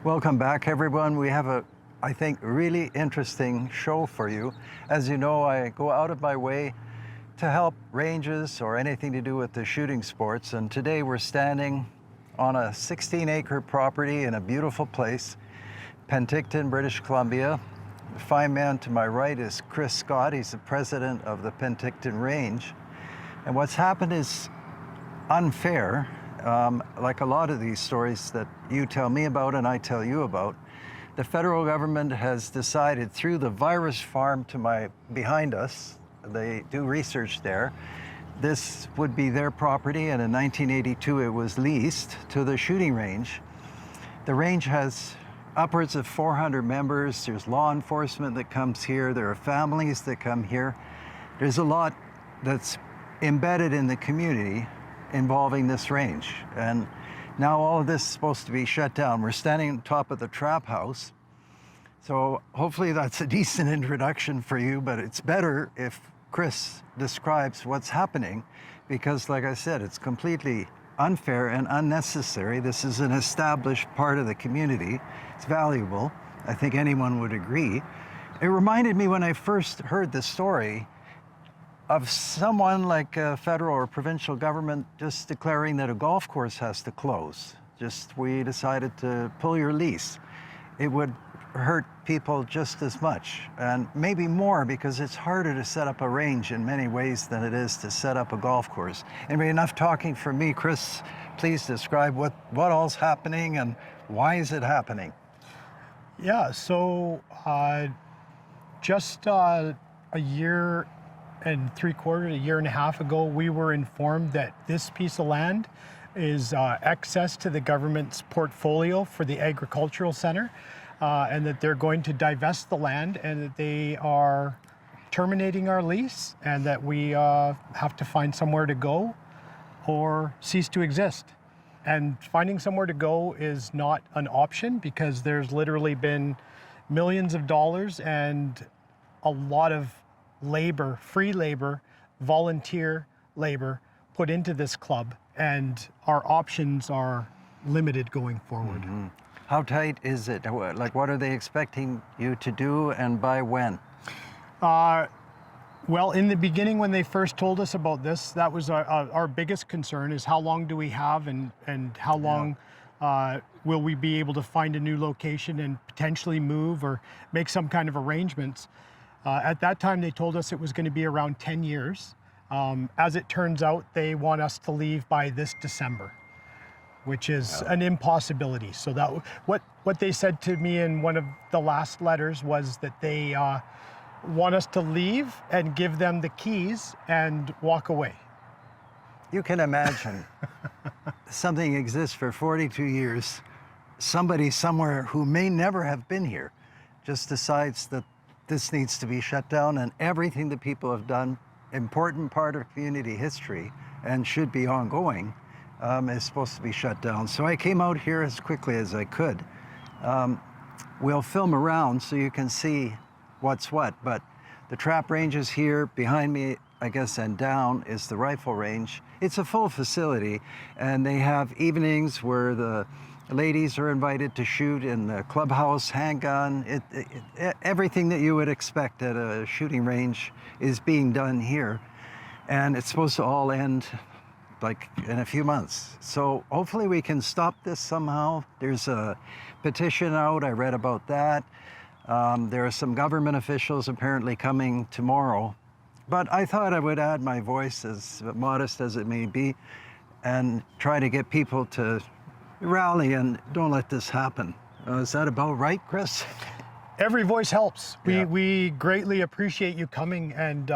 Welcome back, everyone. We have I think, really interesting show for you. As you know, I go out of my way to help ranges or anything to do with the shooting sports. And today we're standing on a 16-acre property in a beautiful place, Penticton, British Columbia. The fine man to my right is Chris Scott. He's the president of the Penticton Range. And what's happened is unfair. Like a lot of these stories that you tell me about and I tell you about, the federal government has decided through the virus farm behind us, they do research there, this would be their property, and in 1982 it was leased to the shooting range. The range has upwards of 400 members. There's law enforcement that comes here. There are families that come here. There's a lot that's embedded in the community involving this range. And now all of this is supposed to be shut down. We're standing on top of the trap house. So hopefully that's a decent introduction for you, but it's better if Chris describes what's happening, because like I said, it's completely unfair and unnecessary. This is an established part of the community. It's valuable. I think anyone would agree. It reminded me when I first heard the story of someone like a federal or provincial government just declaring that a golf course has to close. We decided to pull your lease. It would hurt people just as much, and maybe more, because it's harder to set up a range in many ways than it is to set up a golf course. Anyway, enough talking from me. Chris, please describe what all's happening and why is it happening? Yeah, so just a year and three-quarters, a year and a half ago, we were informed that this piece of land is excess to the government's portfolio for the agricultural center, and that they're going to divest the land, and that they are terminating our lease, and that we have to find somewhere to go or cease to exist. And finding somewhere to go is not an option, because there's literally been millions of dollars and a lot of labor, free labor, volunteer labor put into this club, and our options are limited going forward. Mm-hmm. How tight is it? Like, what are they expecting you to do, and by when? Well, in the beginning, when they first told us about this, that was our biggest concern, is how long do we have, and how long will we be able to find a new location and potentially move or make some kind of arrangements. At that time, they told us it was going to be around 10 years. As it turns out, they want us to leave by this December, which is an impossibility. So that what they said to me in one of the last letters was that they want us to leave and give them the keys and walk away. You can imagine something exists for 42 years. Somebody somewhere who may never have been here just decides that this needs to be shut down, and everything that people have done, important part of community history and should be ongoing, is supposed to be shut down. So I came out here as quickly as I could. We'll film around so you can see what's what, but the trap range is here behind me, I guess, and down is the rifle range. It's a full facility, and they have evenings where the ladies are invited to shoot in the clubhouse, handgun. Everything that you would expect at a shooting range is being done here. And it's supposed to all end like in a few months. So hopefully we can stop this somehow. There's a petition out, I read about that. There are some government officials apparently coming tomorrow. But I thought I would add my voice, as modest as it may be, and try to get people to rally and don't let this happen. Is that about right, Chris? Every voice helps. Yeah. We greatly appreciate you coming and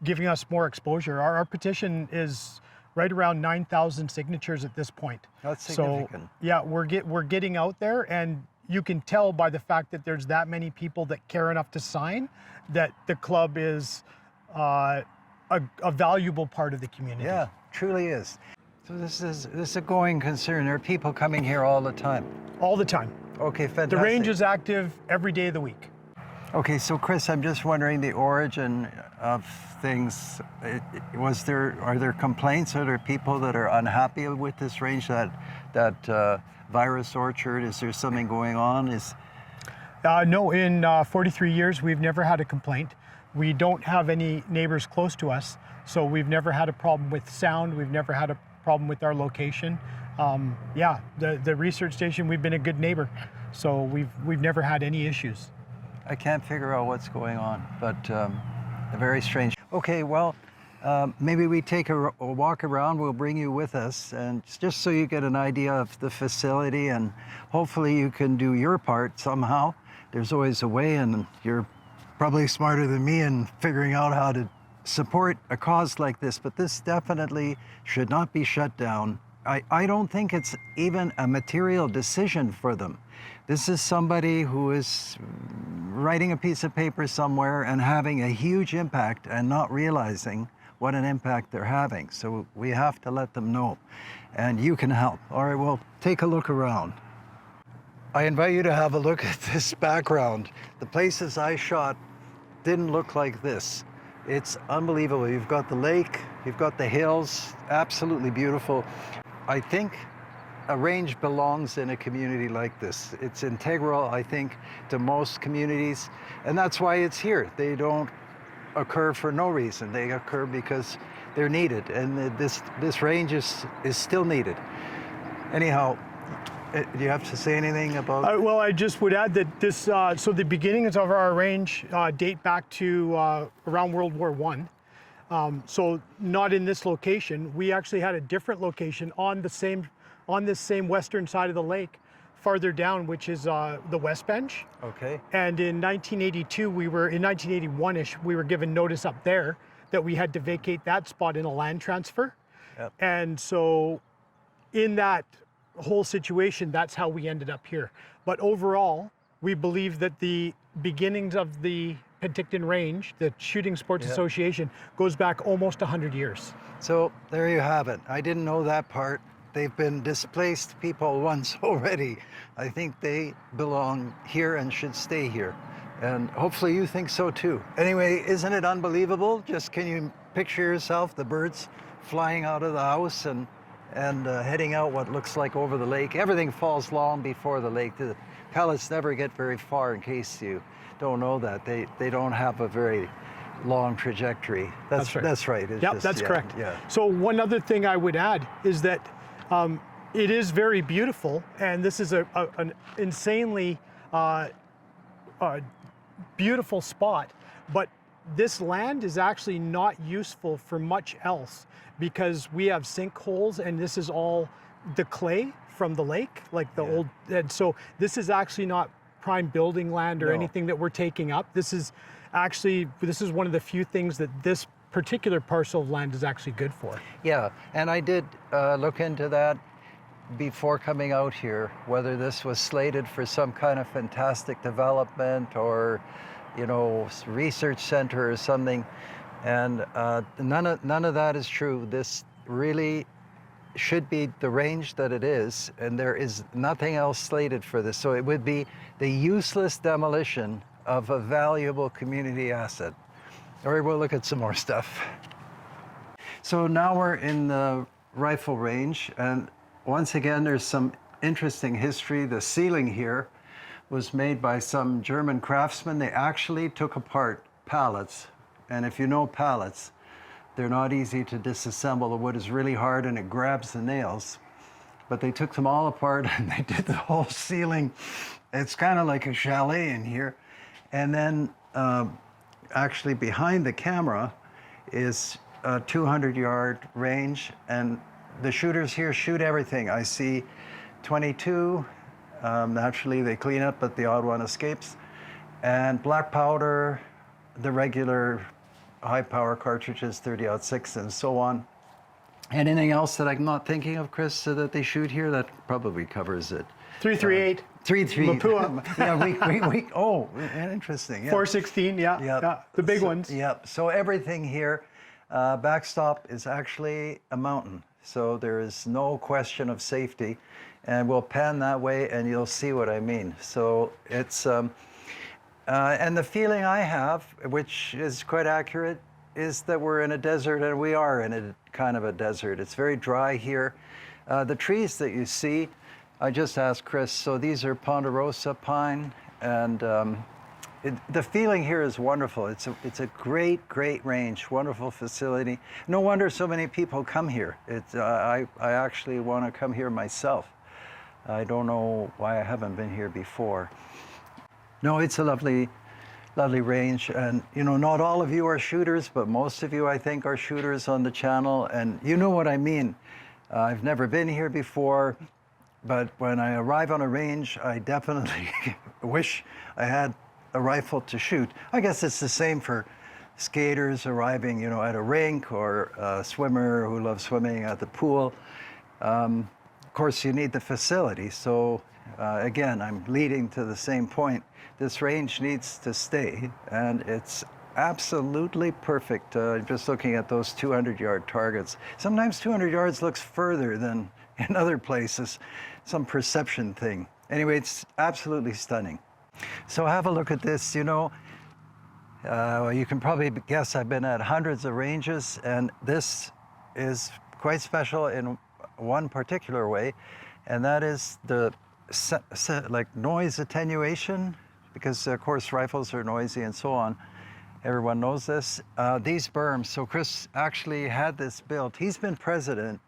giving us more exposure. Our petition is right around 9,000 signatures at this point. That's significant. So yeah, we're getting out there, and you can tell by the fact that there's that many people that care enough to sign that the club is a valuable part of the community. Yeah, truly is. So this is a going concern. There are people coming here all the time. All the time. Okay, fantastic. The range is active every day of the week. Okay, so Chris, I'm just wondering the origin of things. Are there complaints? Are there people that are unhappy with this range? That virus orchard? Is there something going on? No, in 43 years, we've never had a complaint. We don't have any neighbors close to us, so we've never had a problem with sound. We've never had a problem with our location. Yeah, the research station, we've been a good neighbor, so we've never had any issues. I can't figure out what's going on, but very strange. Okay, well, maybe we take a walk around. We'll bring you with us, and just so you get an idea of the facility, and hopefully you can do your part somehow. There's always a way, and you're probably smarter than me in figuring out how to support a cause like this, but this definitely should not be shut down. I don't think it's even a material decision for them. This is somebody who is writing a piece of paper somewhere and having a huge impact and not realizing what an impact they're having. So we have to let them know, and you can help. All right, well, take a look around. I invite you to have a look at this background. The places I shot didn't look like this. It's unbelievable. You've got the lake, you've got the hills, absolutely beautiful. I think a range belongs in a community like this. It's integral, I think, to most communities, and that's why it's here. They don't occur for no reason. They occur because they're needed, and this range is still needed. Anyhow, do you have to say anything about? Well, I just would add that this, so the beginnings of our range date back to around World War I. So not in this location. We actually had a different location on this same western side of the lake, farther down, which is the West Bench. Okay. And in 1982, in 1981-ish, we were given notice up there that we had to vacate that spot in a land transfer. Yep. And so in that whole situation, that's how we ended up here. But overall, we believe that the beginnings of the Penticton Range, the Shooting Sports Association, goes back almost 100 years. So there you have it. I didn't know that part. They've been displaced people once already. I think they belong here and should stay here. And hopefully you think so too. Anyway, isn't it unbelievable? Just can you picture yourself, the birds flying out of the house and heading out what looks like over the lake. Everything falls long before the lake. The pellets never get very far, in case you don't know that. They don't have a very long trajectory. That's right. That's right. Yep, that's correct. Yeah. So one other thing I would add is that it is very beautiful, and this is an insanely beautiful spot, but this land is actually not useful for much else because we have sinkholes, and this is all the clay from the lake, like the old, and so this is actually not prime building land or anything that we're taking up. This is one of the few things that this particular parcel of land is actually good for. Yeah, and I did look into that before coming out here, whether this was slated for some kind of fantastic development or, you know, research center or something, and none of that is true. This really should be the range that it is, and there is nothing else slated for this. So it would be the useless demolition of a valuable community asset. All right, we'll look at some more stuff. So now we're in the rifle range, and once again, there's some interesting history. The ceiling here was made by some German craftsmen. They actually took apart pallets, and if you know pallets, they're not easy to disassemble. The wood is really hard and it grabs the nails. But they took them all apart and they did the whole ceiling. It's kind of like a chalet in here. And then actually behind the camera is a 200-yard range, and the shooters here shoot everything. I see 22. Naturally they clean up, but the odd one escapes. And black powder, the regular high power cartridges, 30-06 and so on. Anything else that I'm not thinking of, Chris, so that they shoot here? That probably covers it. 338. 338. Mapua. Yeah, oh, interesting. Yeah. 416, yeah, the big ones. Yep, so everything here, backstop is actually a mountain. So there is no question of safety. And we'll pan that way and you'll see what I mean. So it's, And the feeling I have, which is quite accurate, is that we're in a desert, and we are in a kind of a desert. It's very dry here. The trees that you see, I just asked Chris, so these are ponderosa pine, and the feeling here is wonderful. It's a great, great range, wonderful facility. No wonder so many people come here. I actually want to come here myself. I don't know why I haven't been here before. No, it's a lovely, lovely range. And, you know, not all of you are shooters, but most of you, I think, are shooters on the channel. And you know what I mean. I've never been here before, but when I arrive on a range, I definitely wish I had a rifle to shoot. I guess it's the same for skaters arriving, you know, at a rink, or a swimmer who loves swimming at the pool. Of course, you need the facility. So again, I'm leading to the same point. This range needs to stay, and it's absolutely perfect. Just looking at those 200-yard targets. Sometimes 200 yards looks further than in other places. Some perception thing. Anyway, it's absolutely stunning. So have a look at this. You know, you can probably guess I've been at hundreds of ranges, and this is quite special in one particular way, and that is the like noise attenuation, because of course rifles are noisy and so on. Everyone knows this. These berms, so Chris actually had this built. He's been president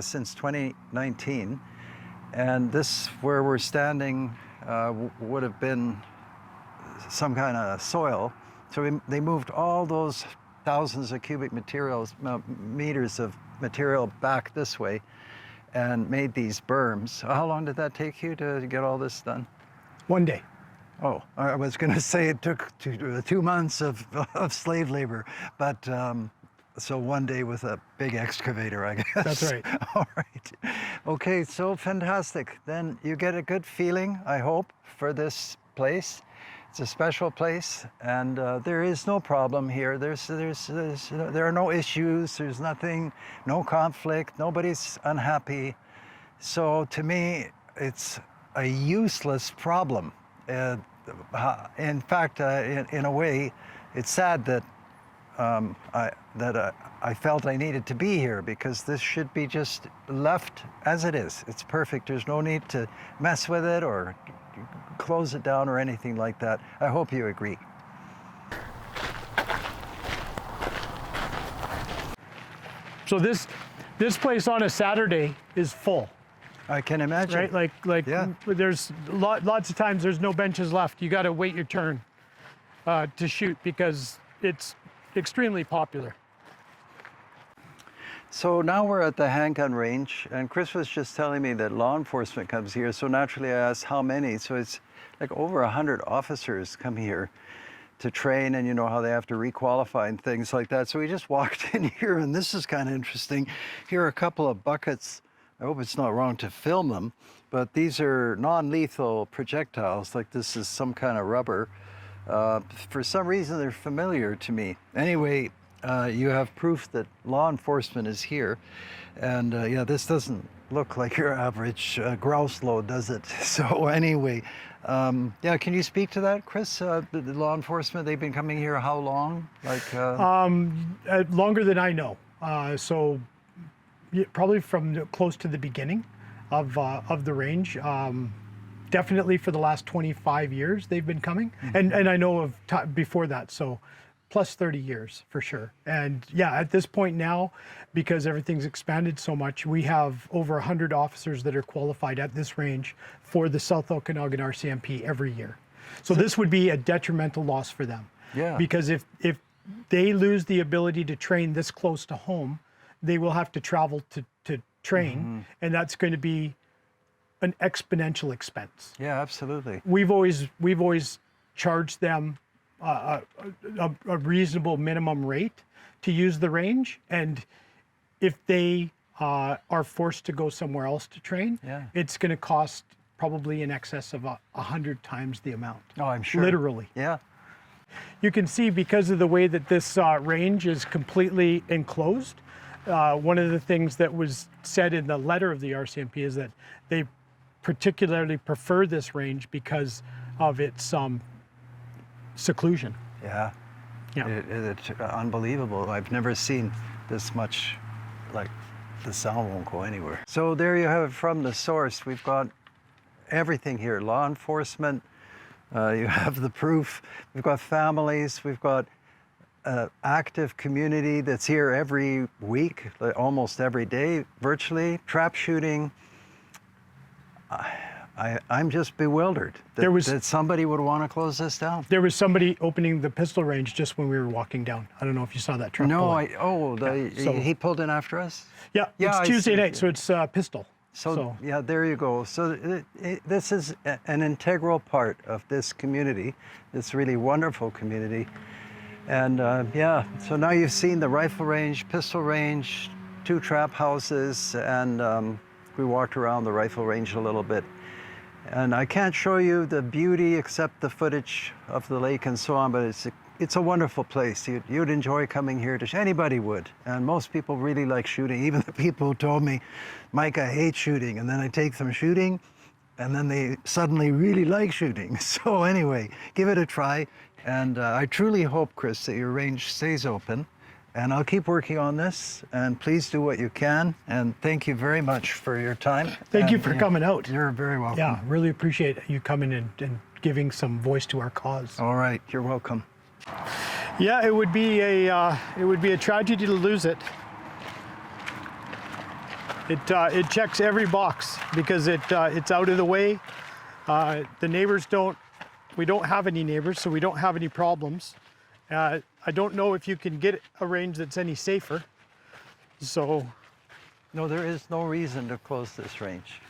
since 2019, and this, where we're standing, would have been some kind of soil. So they moved all those thousands of cubic meters of material back this way and made these berms. How long did that take you to get all this done? 1 day. Oh, I was going to say it took 2 months of slave labor, but so 1 day with a big excavator, I guess. That's right. All right. Okay, so fantastic. Then you get a good feeling, I hope, for this place. It's a special place, and there is no problem here. There are no issues. There's nothing, no conflict. Nobody's unhappy. So to me, it's a useless problem. In fact, in a way, it's sad that I felt I needed to be here, because this should be just left as it is. It's perfect. There's no need to mess with it or close it down or anything like that. I hope you agree. So this place on a Saturday is full. I can imagine. Right, like Yeah. there's lots of times there's no benches left. You got to wait your turn to shoot, because it's extremely popular. So now we're at the Handgun Range, and Chris was just telling me that law enforcement comes here. So naturally I asked how many. So it's like over 100 officers come here to train, and you know how they have to requalify and things like that. So we just walked in here, and this is kind of interesting. Here are a couple of buckets. I hope it's not wrong to film them, but these are non-lethal projectiles. Like this is some kind of rubber. For some reason, they're familiar to me. Anyway, you have proof that law enforcement is here. And yeah, this doesn't look like your average grouse load, does it? So anyway, yeah, can you speak to that, Chris? The law enforcement, they've been coming here how long? Like Longer than I know. So probably from close to the beginning of the range. Definitely for the last 25 years they've been coming, and I know of before that, so plus 30 years for sure. And yeah, at this point now, because everything's expanded so much, we have over 100 officers that are qualified at this range for the South Okanagan RCMP every year. So this would be a detrimental loss for them. Yeah. Because if they lose the ability to train this close to home, they will have to travel to train, and that's going to be an exponential expense. Yeah, absolutely. We've always charged them a reasonable minimum rate to use the range, and if they are forced to go somewhere else to train, it's going to cost probably in excess of 100 times the amount. Oh, I'm sure. Literally. Yeah. You can see, because of the way that this range is completely enclosed, one of the things that was said in the letter of the RCMP is that they particularly prefer this range because of its seclusion. Yeah. Yeah. It's unbelievable. I've never seen this much, like the sound won't go anywhere. So there you have it from the source. We've got everything here, law enforcement, you have the proof, we've got families, we've got active community that's here every week, almost every day, virtually, trap shooting. I'm just bewildered that somebody would want to close this down. There was somebody opening the pistol range just when we were walking down. I don't know if you saw that truck. No, pull in. he pulled in after us? Yeah, Yeah, it's Tuesday night, so it's pistol. So yeah, there you go. So this is an integral part of this community, this really wonderful community. And yeah, so now you've seen the rifle range, pistol range, 2 trap houses, and we walked around the rifle range a little bit. And I can't show you the beauty except the footage of the lake and so on, but it's a wonderful place. You'd enjoy coming here. Anybody would. And most people really like shooting. Even the people who told me, Mike, I hate shooting. And then I take them shooting, and then they suddenly really like shooting. So anyway, give it a try. And I truly hope, Chris, that your range stays open. And I'll keep working on this, and please do what you can. And thank you very much for your time. Thank you for coming out. You're very welcome. Yeah, really appreciate you coming and giving some voice to our cause. All right, you're welcome. Yeah, it would be a tragedy to lose it. It checks every box because it's out of the way. The neighbors we don't have any neighbors, so we don't have any problems. I don't know if you can get a range that's any safer. So, no, there is no reason to close this range.